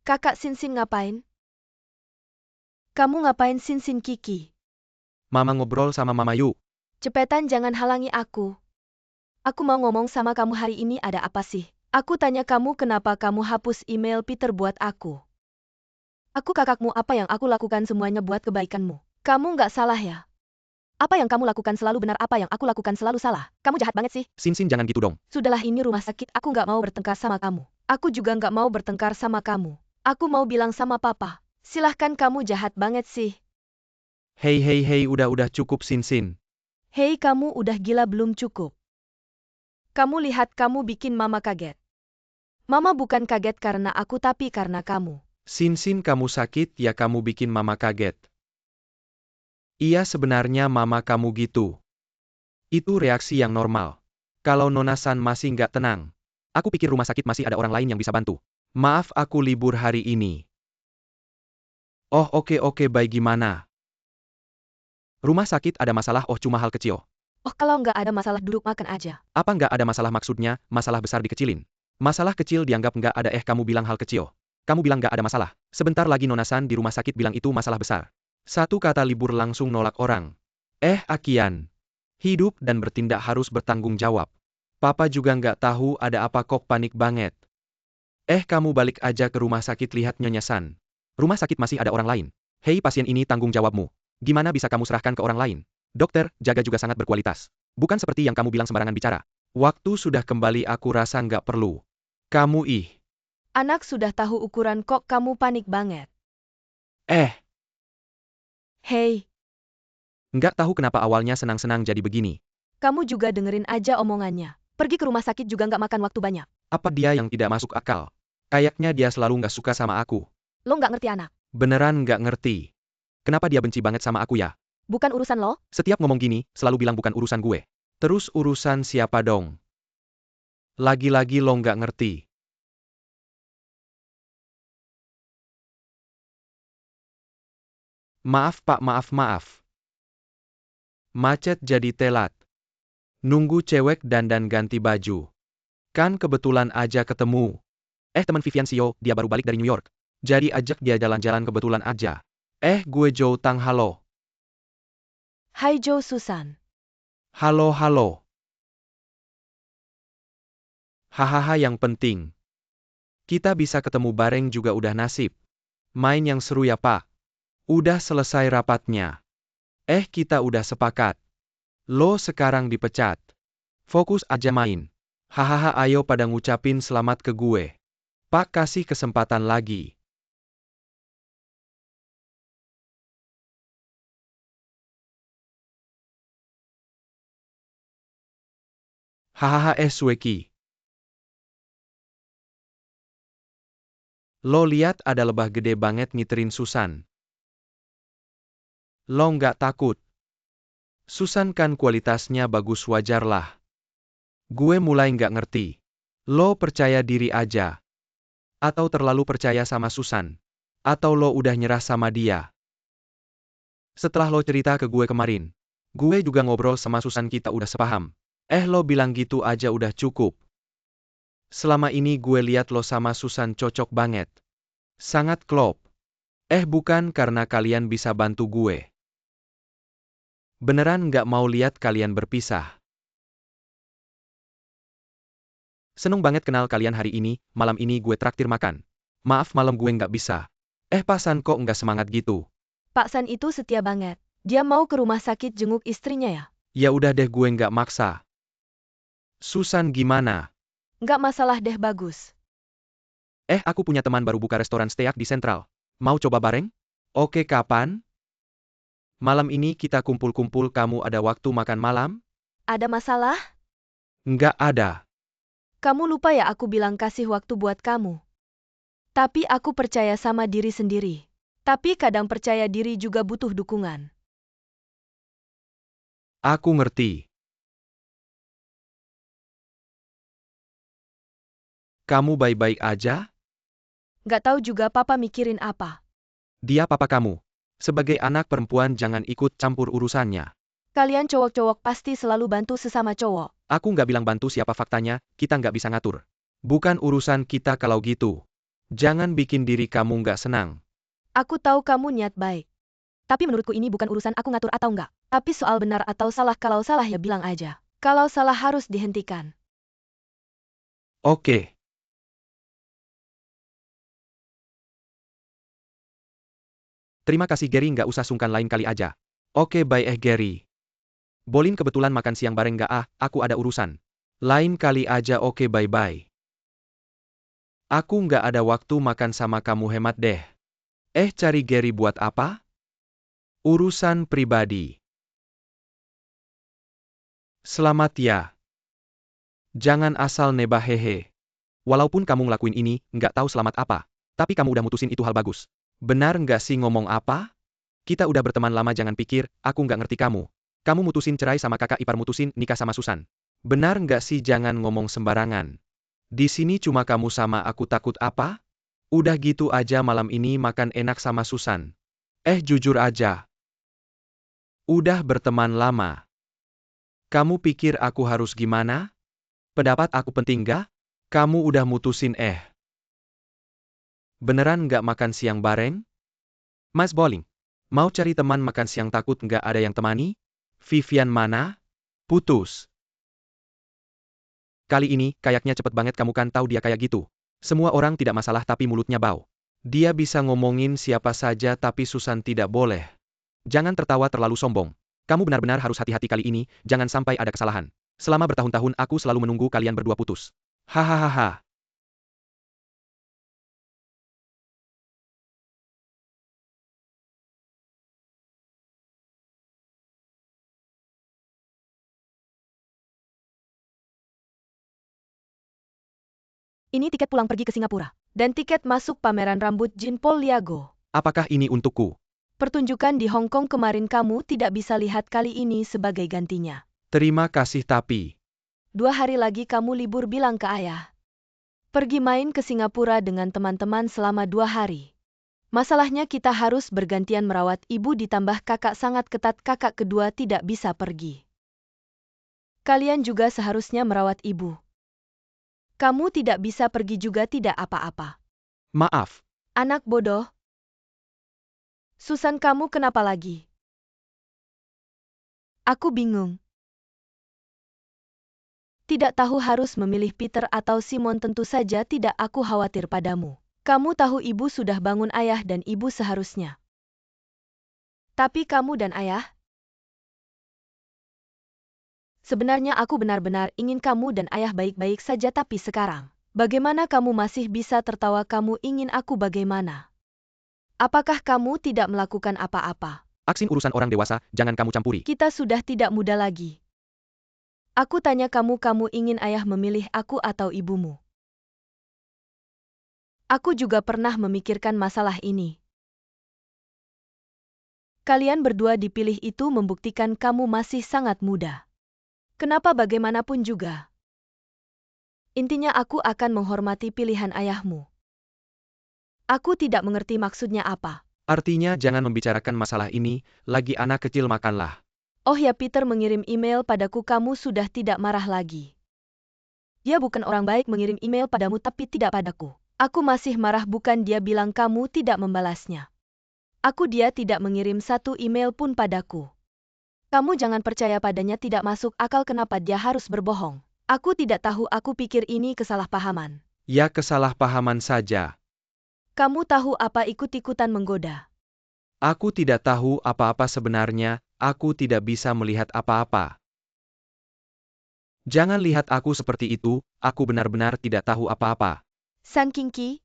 Kakak Sinsin ngapain? Kamu ngapain Sinsin Kiki? Mama ngobrol sama Mama yuk. Cepetan jangan halangi aku. Aku mau ngomong sama kamu hari ini ada apa sih? Aku tanya kamu kenapa kamu hapus email Peter buat aku. Aku kakakmu apa yang aku lakukan semuanya buat kebaikanmu. Kamu nggak salah ya? Apa yang kamu lakukan selalu benar, apa yang aku lakukan selalu salah. Kamu jahat banget sih. Sinsin jangan gitu dong. Sudahlah ini rumah sakit, aku nggak mau bertengkar sama kamu. Aku juga nggak mau bertengkar sama kamu. Aku mau bilang sama papa. Silahkan kamu jahat banget sih. Hei udah cukup Sinsin. Hei kamu udah gila belum cukup? Kamu lihat kamu bikin mama kaget. Mama bukan kaget karena aku tapi karena kamu. Sinsin kamu sakit ya kamu bikin Mama kaget. Iya sebenarnya Mama kamu gitu. Itu reaksi yang normal. Kalau Nona San masih nggak tenang. Aku pikir rumah sakit masih ada orang lain yang bisa bantu. Maaf aku libur hari ini. Oh oke baik gimana? Rumah sakit ada masalah oh cuma hal kecil. Oh kalau nggak ada masalah duduk makan aja. Apa nggak ada masalah maksudnya, masalah besar dikecilin? Masalah kecil dianggap nggak ada kamu bilang hal kecil. Kamu bilang nggak ada masalah. Sebentar lagi Nona San di rumah sakit bilang itu masalah besar. Satu kata libur langsung nolak orang. Akian. Hidup dan bertindak harus bertanggung jawab. Papa juga nggak tahu ada apa kok panik banget. Kamu balik aja ke rumah sakit lihat Nyonya San. Rumah sakit masih ada orang lain. Hei pasien ini tanggung jawabmu. Gimana bisa kamu serahkan ke orang lain? Dokter, jaga juga sangat berkualitas. Bukan seperti yang kamu bilang sembarangan bicara. Waktu sudah kembali aku rasa nggak perlu. Kamu Anak sudah tahu ukuran kok kamu panik banget. Hei, Nggak tahu kenapa awalnya senang-senang jadi begini. kamu juga dengerin aja omongannya. Pergi ke rumah sakit juga nggak makan waktu banyak. Apa dia yang tidak masuk akal? Kayaknya dia selalu nggak suka sama aku. Lo nggak ngerti anak. Beneran nggak ngerti. Kenapa dia benci banget sama aku ya? Bukan urusan lo. Setiap ngomong gini, selalu bilang bukan urusan gue. Terus urusan siapa dong? Lagi-lagi lo nggak ngerti. Maaf pak, maaf. Macet jadi telat. Nunggu cewek dandan ganti baju. Kan kebetulan aja ketemu. Teman Vivian Sio, dia baru balik dari New York. Jadi ajak dia jalan-jalan kebetulan aja. Gue Joe Tang halo. Hai Joe Susan. Halo. Hahaha yang penting. Kita bisa ketemu bareng juga udah nasib. Main yang seru ya pak. Udah selesai rapatnya. Kita udah sepakat. Lo sekarang dipecat. Fokus aja main. Hahaha ayo pada ngucapin selamat ke gue. Pak kasih kesempatan lagi. Hahaha Sweki. Lo lihat ada lebah gede banget ngiterin Susan. Lo nggak takut? Susan kan kualitasnya bagus wajar lah. Gue mulai nggak ngerti. Lo percaya diri aja? Atau terlalu percaya sama Susan? Atau lo udah nyerah sama dia? Setelah lo cerita ke gue kemarin, gue juga ngobrol sama Susan kita udah sepaham. Lo bilang gitu aja udah cukup. Selama ini gue lihat lo sama Susan cocok banget. Sangat klop. Bukan karena kalian bisa bantu gue. Beneran nggak mau lihat kalian berpisah. Seneng banget kenal kalian hari ini, malam ini gue traktir makan. Maaf malam gue nggak bisa. Pak San kok nggak semangat gitu? Pak San itu setia banget. Dia mau ke rumah sakit jenguk istrinya ya? Ya udah deh gue nggak maksa. Susan gimana? Nggak masalah deh bagus. Aku punya teman baru buka restoran steak di Sentral. Mau coba bareng? Oke kapan? Malam ini kita kumpul-kumpul kamu ada waktu makan malam? Ada masalah? Nggak ada. Kamu lupa ya aku bilang kasih waktu buat kamu. Tapi aku percaya sama diri sendiri. Tapi kadang percaya diri juga butuh dukungan. Aku ngerti. Kamu baik-baik aja? Nggak tahu juga papa mikirin apa. Dia papa kamu. Sebagai anak perempuan jangan ikut campur urusannya. Kalian cowok-cowok pasti selalu bantu sesama cowok. Aku nggak bilang bantu siapa faktanya, kita nggak bisa ngatur. Bukan urusan kita kalau gitu. Jangan bikin diri kamu nggak senang. Aku tahu kamu niat baik. Tapi menurutku ini bukan urusan aku ngatur atau enggak. Tapi soal benar atau salah, kalau salah ya bilang aja. Kalau salah harus dihentikan. Oke. Terima kasih Gary, nggak usah sungkan, lain kali aja. Oke bye Gary. Bolin kebetulan makan siang bareng nggak? Aku ada urusan. Lain kali aja, oke bye-bye. Aku nggak ada waktu makan sama kamu, hemat deh. Cari Gary buat apa? Urusan pribadi. Selamat ya. Jangan asal nebak, hehe. Walaupun kamu ngelakuin ini, nggak tahu selamat apa. Tapi kamu udah mutusin, itu hal bagus. Benar nggak sih ngomong apa? Kita udah berteman lama, jangan pikir aku nggak ngerti kamu. Kamu mutusin cerai sama kakak ipar, mutusin nikah sama Susan. Benar nggak sih? Jangan ngomong sembarangan. Di sini cuma kamu sama aku, takut apa? Udah gitu aja malam ini makan enak sama Susan. Jujur aja. Udah berteman lama. Kamu pikir aku harus gimana? Pendapat aku penting gak? Kamu udah mutusin beneran nggak makan siang bareng? Mas Bolin, mau cari teman makan siang, takut nggak ada yang temani? Vivian mana? Putus. Kali ini, kayaknya cepet banget, kamu kan tahu dia kayak gitu. Semua orang tidak masalah tapi mulutnya bau. Dia bisa ngomongin siapa saja tapi Susan tidak boleh. Jangan tertawa terlalu sombong. Kamu benar-benar harus hati-hati kali ini, jangan sampai ada kesalahan. Selama bertahun-tahun aku selalu menunggu kalian berdua putus. Hahaha. Ini tiket pulang pergi ke Singapura. Dan tiket masuk pameran rambut Jean Paul Liago. Apakah ini untukku? Pertunjukan di Hong Kong kemarin kamu tidak bisa lihat, kali ini sebagai gantinya. Terima kasih, tapi 2 hari lagi kamu libur, bilang ke ayah. Pergi main ke Singapura dengan teman-teman selama 2 hari. Masalahnya kita harus bergantian merawat ibu, ditambah kakak sangat ketat, kakak kedua tidak bisa pergi. Kalian juga seharusnya merawat ibu. Kamu tidak bisa pergi juga, tidak apa-apa. maaf. Anak bodoh. Susan, kamu kenapa lagi? Aku bingung. Tidak tahu harus memilih Peter atau Simon, tentu saja tidak, aku khawatir padamu. Kamu tahu ibu sudah bangun ayah dan ibu seharusnya. Tapi kamu dan ayah? Sebenarnya aku benar-benar ingin kamu dan ayah baik-baik saja, tapi sekarang, bagaimana kamu masih bisa tertawa? Kamu ingin aku bagaimana? Apakah kamu tidak melakukan apa-apa? Aksin urusan orang dewasa, jangan kamu campuri. Kita sudah tidak muda lagi. Aku tanya kamu, kamu ingin ayah memilih aku atau ibumu? Aku juga pernah memikirkan masalah ini. Kalian berdua dipilih itu membuktikan kamu masih sangat muda. Kenapa bagaimanapun juga? Intinya aku akan menghormati pilihan ayahmu. Aku tidak mengerti maksudnya apa. Artinya jangan membicarakan masalah ini, lagi anak kecil, makanlah. Oh ya, Peter mengirim email padaku, kamu sudah tidak marah lagi. Dia bukan orang baik, mengirim email padamu tapi tidak padaku. Aku masih marah, bukan dia bilang kamu tidak membalasnya. Dia tidak mengirim satu email pun padaku. Kamu jangan percaya padanya, tidak masuk akal kenapa dia harus berbohong. Aku tidak tahu, aku pikir ini kesalahpahaman. Ya, kesalahpahaman saja. Kamu tahu apa, ikut-ikutan menggoda. Aku tidak tahu apa-apa sebenarnya, aku tidak bisa melihat apa-apa. Jangan lihat aku seperti itu, aku benar-benar tidak tahu apa-apa. San Kingki?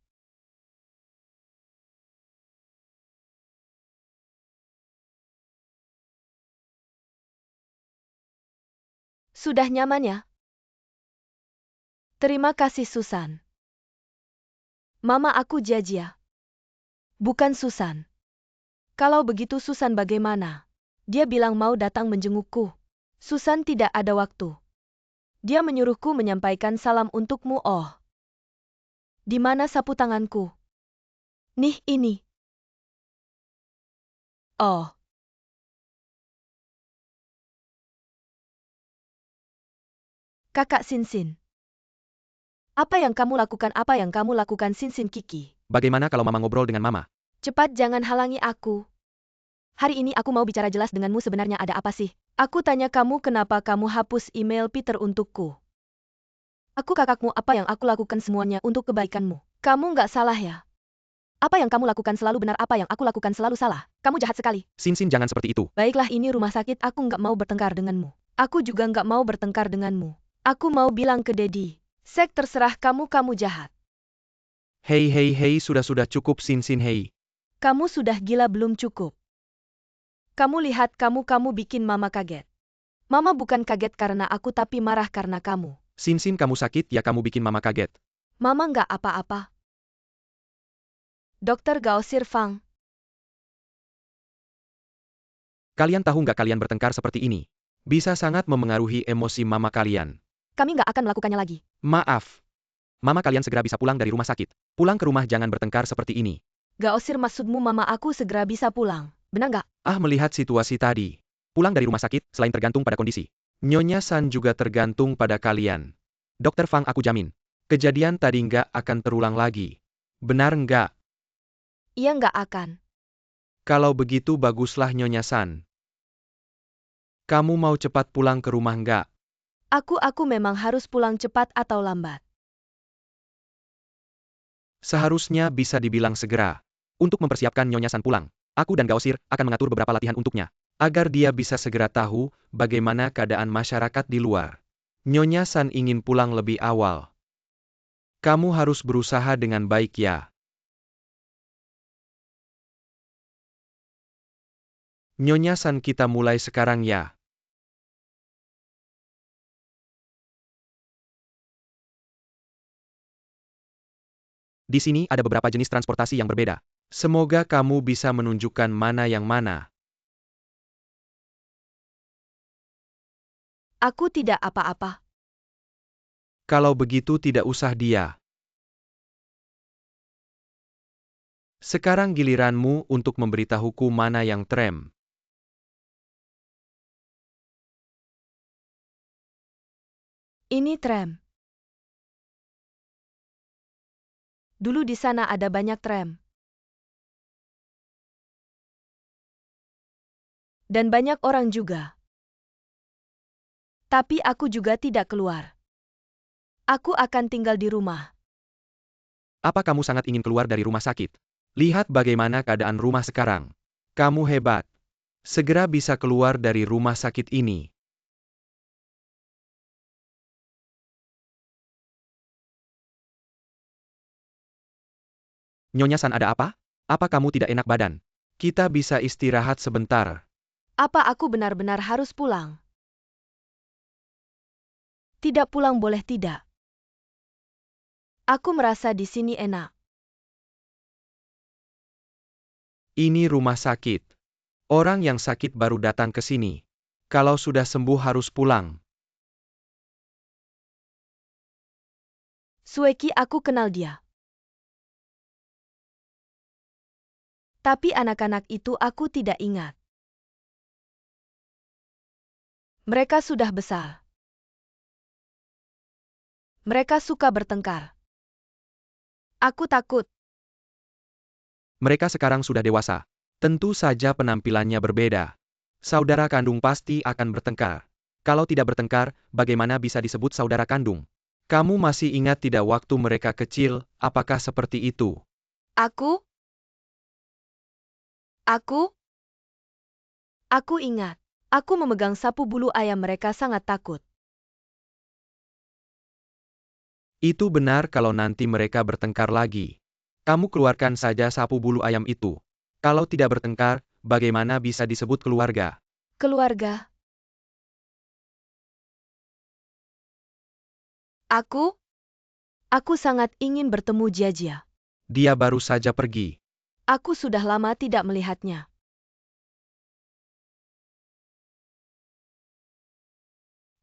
Sudah nyaman ya? Terima kasih Susan. Mama aku Jajia. Bukan Susan. Kalau begitu Susan bagaimana? Dia bilang mau datang menjengukku. Susan tidak ada waktu. Dia menyuruhku menyampaikan salam untukmu. Oh. Di mana sapu tanganku? Nih ini. Oh. Kakak Sinsin. Apa yang kamu lakukan? Apa yang kamu lakukan, Sinsin Kiki? Bagaimana kalau Mama ngobrol dengan Mama? Cepat, jangan halangi aku. Hari ini aku mau bicara jelas denganmu, sebenarnya ada apa sih? Aku tanya kamu kenapa kamu hapus email Peter untukku. Aku kakakmu, apa yang aku lakukan semuanya untuk kebaikanmu. Kamu nggak salah ya? Apa yang kamu lakukan selalu benar, apa yang aku lakukan selalu salah. Kamu jahat sekali. Sinsin, jangan seperti itu. Baiklah, ini rumah sakit, aku nggak mau bertengkar denganmu. Aku juga nggak mau bertengkar denganmu. Aku mau bilang ke Dedi. Sek, terserah kamu, kamu jahat. Hei, sudah cukup Sinsin, hei. Kamu sudah gila belum cukup? Kamu lihat, kamu bikin Mama kaget. Mama bukan kaget karena aku tapi marah karena kamu. Sinsin, kamu sakit ya, kamu bikin Mama kaget. Mama nggak apa-apa. Dokter Gao Sirfang. Kalian tahu nggak kalian bertengkar seperti ini? Bisa sangat memengaruhi emosi Mama kalian. Kami nggak akan melakukannya lagi. Maaf. Mama kalian segera bisa pulang dari rumah sakit. Pulang ke rumah, jangan bertengkar seperti ini. Gao Sir, maksudmu Mama aku segera bisa pulang, benar nggak? Melihat situasi tadi. Pulang dari rumah sakit, selain tergantung pada kondisi. Nyonya San juga tergantung pada kalian. Dokter Fang, aku jamin. Kejadian tadi nggak akan terulang lagi. Benar nggak? Iya, nggak akan. Kalau begitu baguslah Nyonya San. Kamu mau cepat pulang ke rumah nggak? Aku memang harus pulang cepat atau lambat. Seharusnya bisa dibilang segera. Untuk mempersiapkan Nyonya San pulang, aku dan Gaosir akan mengatur beberapa latihan untuknya, agar dia bisa segera tahu bagaimana keadaan masyarakat di luar. Nyonya San ingin pulang lebih awal. Kamu harus berusaha dengan baik ya. Nyonya San, kita mulai sekarang ya. Di sini ada beberapa jenis transportasi yang berbeda. Semoga kamu bisa menunjukkan mana yang mana. Aku tidak apa-apa. Kalau begitu tidak usah dia. Sekarang giliranmu untuk memberitahuku mana yang tram. Ini tram. Dulu di sana ada banyak tram. Dan banyak orang juga. Tapi aku juga tidak keluar. Aku akan tinggal di rumah. Apa kamu sangat ingin keluar dari rumah sakit? Lihat bagaimana keadaan rumah sekarang. Kamu hebat. Segera bisa keluar dari rumah sakit ini. Nyonya San, ada apa? Apa kamu tidak enak badan? Kita bisa istirahat sebentar. Apa aku benar-benar harus pulang? Tidak pulang boleh tidak? Aku merasa di sini enak. Ini rumah sakit. Orang yang sakit baru datang ke sini. Kalau sudah sembuh harus pulang. Sueki, aku kenal dia. Tapi anak-anak itu aku tidak ingat. Mereka sudah besar. Mereka suka bertengkar. Aku takut. Mereka sekarang sudah dewasa. Tentu saja penampilannya berbeda. Saudara kandung pasti akan bertengkar. Kalau tidak bertengkar, bagaimana bisa disebut saudara kandung? Kamu masih ingat tidak waktu mereka kecil, apakah seperti itu? Aku ingat. Aku memegang sapu bulu ayam, mereka sangat takut. Itu benar kalau nanti mereka bertengkar lagi. Kamu keluarkan saja sapu bulu ayam itu. Kalau tidak bertengkar, bagaimana bisa disebut keluarga? Keluarga. Aku sangat ingin bertemu Jia. Dia baru saja pergi. Aku sudah lama tidak melihatnya.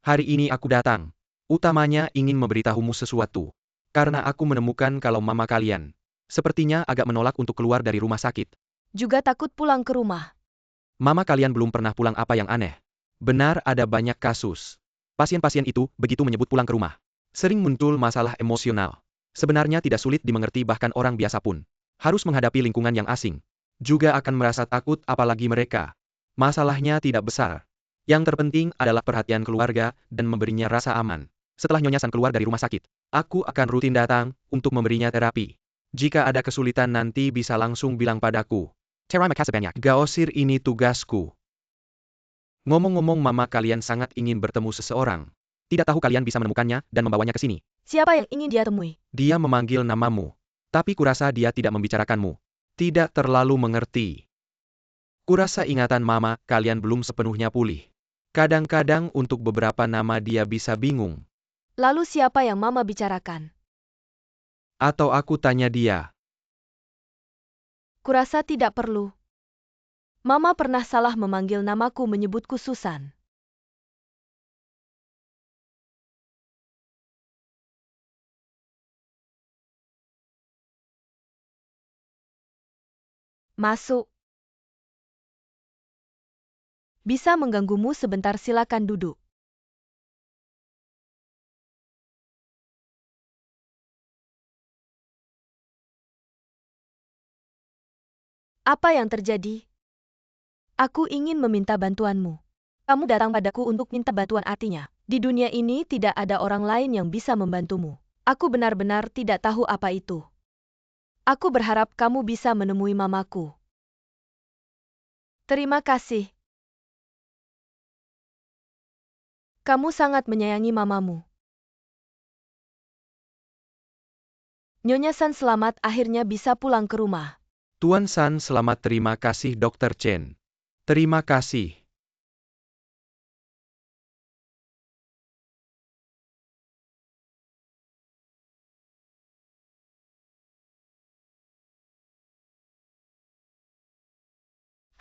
Hari ini aku datang. Utamanya ingin memberitahumu sesuatu. Karena aku menemukan kalau mama kalian sepertinya agak menolak untuk keluar dari rumah sakit. Juga takut pulang ke rumah. Mama kalian belum pernah pulang, apa yang aneh? Benar, ada banyak kasus. Pasien-pasien itu begitu menyebut pulang ke rumah. Sering muncul masalah emosional. Sebenarnya tidak sulit dimengerti bahkan orang biasa pun. Harus menghadapi lingkungan yang asing. Juga akan merasa takut apalagi mereka. Masalahnya tidak besar. Yang terpenting adalah perhatian keluarga dan memberinya rasa aman. Setelah Nyonya San keluar dari rumah sakit, aku akan rutin datang untuk memberinya terapi. Jika ada kesulitan nanti bisa langsung bilang padaku. Terima kasih banyak. Gaosir, ini tugasku. Ngomong-ngomong, mama kalian sangat ingin bertemu seseorang. Tidak tahu kalian bisa menemukannya dan membawanya ke sini. Siapa yang ingin dia temui? Dia memanggil namamu. Tapi kurasa dia tidak membicarakanmu. Tidak terlalu mengerti. Kurasa ingatan mama kalian belum sepenuhnya pulih. Kadang-kadang untuk beberapa nama dia bisa bingung. Lalu siapa yang mama bicarakan? Atau aku tanya dia. Kurasa tidak perlu. Mama pernah salah memanggil namaku, menyebutku Susan. Masuk. Bisa mengganggumu sebentar, silakan duduk. Apa yang terjadi? Aku ingin meminta bantuanmu. Kamu datang padaku untuk minta bantuan, artinya, di dunia ini tidak ada orang lain yang bisa membantumu. Aku benar-benar tidak tahu apa itu. Aku berharap kamu bisa menemui mamaku. Terima kasih. Kamu sangat menyayangi mamamu. Nyonya San selamat, akhirnya bisa pulang ke rumah. Tuan San selamat, terima kasih Dr. Chen. Terima kasih.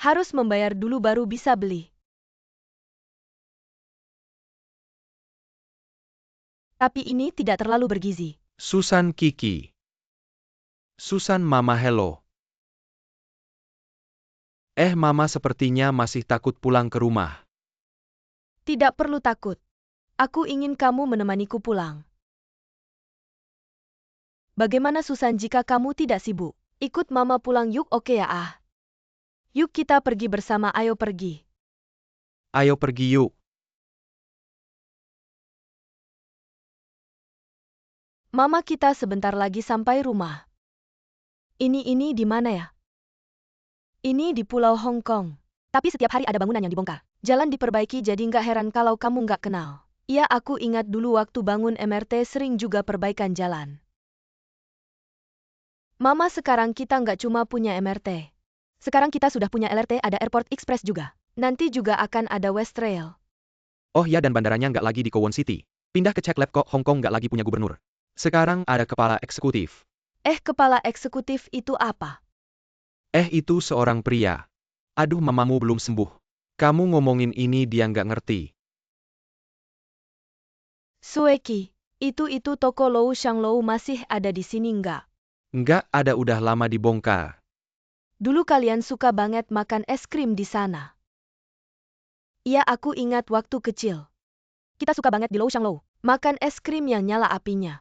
Harus membayar dulu baru bisa beli. Tapi ini tidak terlalu bergizi. Susan, Kiki. Susan, mama, hello. Mama sepertinya masih takut pulang ke rumah. Tidak perlu takut. Aku ingin kamu menemaniku pulang. Bagaimana Susan jika kamu tidak sibuk? Ikut mama pulang yuk, oke ya ah? Yuk kita pergi bersama, ayo pergi. Ayo pergi yuk. Mama kita sebentar lagi sampai rumah. Ini di mana ya? Ini di Pulau Hong Kong. Tapi setiap hari ada bangunan yang dibongkar. Jalan diperbaiki, jadi nggak heran kalau kamu nggak kenal. Iya, aku ingat dulu waktu bangun MRT sering juga perbaikan jalan. Mama, sekarang kita nggak cuma punya MRT. Sekarang kita sudah punya LRT, ada Airport Express juga. Nanti juga akan ada West Rail. Oh ya, dan bandaranya nggak lagi di Kowloon City. Pindah ke Cek Lep kok, Hong Kong nggak lagi punya gubernur. Sekarang ada kepala eksekutif. Kepala eksekutif itu apa? Itu seorang pria. Aduh, mamamu belum sembuh. Kamu ngomongin ini dia nggak ngerti. Sueki, itu toko Lou Shang Lou masih ada di sini nggak? Nggak ada, udah lama dibongkar. Dulu kalian suka banget makan es krim di sana. Iya, aku ingat waktu kecil. Kita suka banget di Lou Shang Lou, makan es krim yang nyala apinya.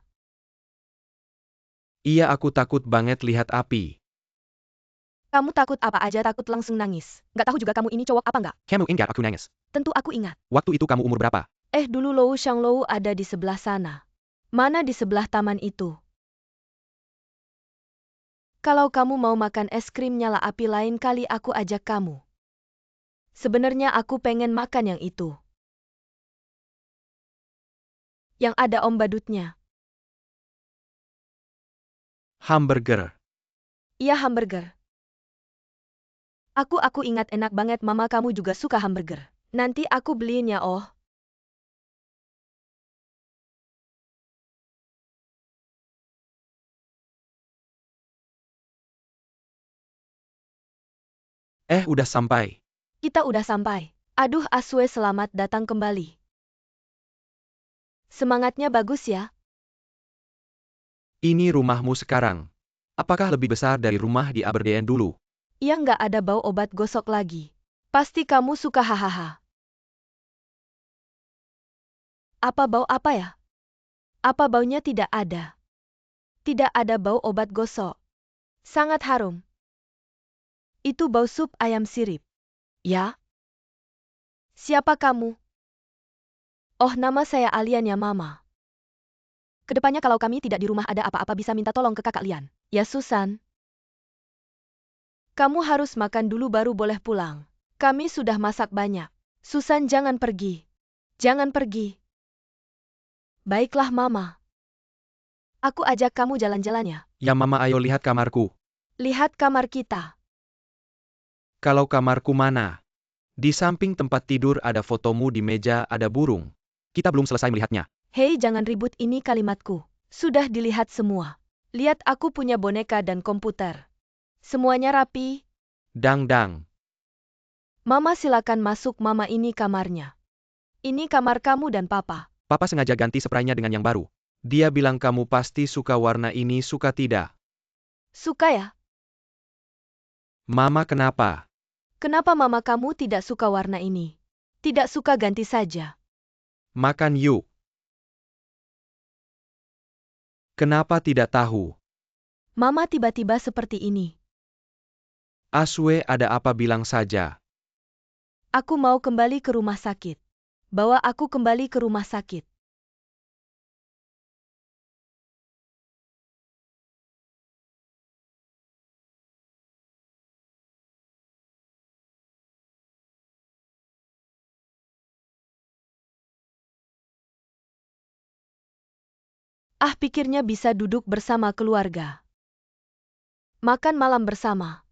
Iya, aku takut banget lihat api. Kamu takut apa aja, takut langsung nangis. Nggak tahu juga kamu ini cowok apa nggak? Kamu ingat aku nangis? Tentu aku ingat. Waktu itu kamu umur berapa? Dulu Lou Shang Lou ada di sebelah sana. Mana di sebelah taman itu? Kalau kamu mau makan es krim nyala api lain kali aku ajak kamu. Sebenarnya aku pengen makan yang itu. Yang ada om badutnya. Hamburger. Iya, hamburger. Aku ingat, enak banget, mama kamu juga suka hamburger. Nanti aku beliin ya, oh. Udah sampai. Kita udah sampai. Aduh, Aswe, selamat datang kembali. Semangatnya bagus ya. Ini rumahmu sekarang. Apakah lebih besar dari rumah di Aberdeen dulu? Iya, nggak ada bau obat gosok lagi. Pasti kamu suka, hahaha. Apa bau apa ya? Apa baunya? Tidak ada. Tidak ada bau obat gosok. Sangat harum. Itu bau sup ayam sirip. Ya? Siapa kamu? Oh, nama saya Alian ya, Mama. Kedepannya kalau kami tidak di rumah ada apa-apa bisa minta tolong ke kakak Lian. Ya, Susan. Kamu harus makan dulu baru boleh pulang. Kami sudah masak banyak. Susan, jangan pergi. Jangan pergi. Baiklah, Mama. Aku ajak kamu jalan-jalan ya. Ya Mama, ayo lihat kamarku. Lihat kamar kita. Kalau kamarku mana? Di samping tempat tidur ada fotomu, di meja ada burung. Kita belum selesai melihatnya. Hei, jangan ribut, ini kalimatku. Sudah dilihat semua. Lihat, aku punya boneka dan komputer. Semuanya rapi. Dang. Mama, silakan masuk, Mama, ini kamarnya. Ini kamar kamu dan Papa. Papa sengaja ganti spraynya dengan yang baru. Dia bilang kamu pasti suka warna ini, suka tidak? Suka ya? Mama, kenapa? Kenapa Mama kamu tidak suka warna ini? Tidak suka, ganti saja. Makan yuk. Kenapa tidak tahu? Mama tiba-tiba seperti ini. Aswe, ada apa, bilang saja. Aku mau kembali ke rumah sakit. Bawa aku kembali ke rumah sakit. Pikirnya bisa duduk bersama keluarga. Makan malam bersama.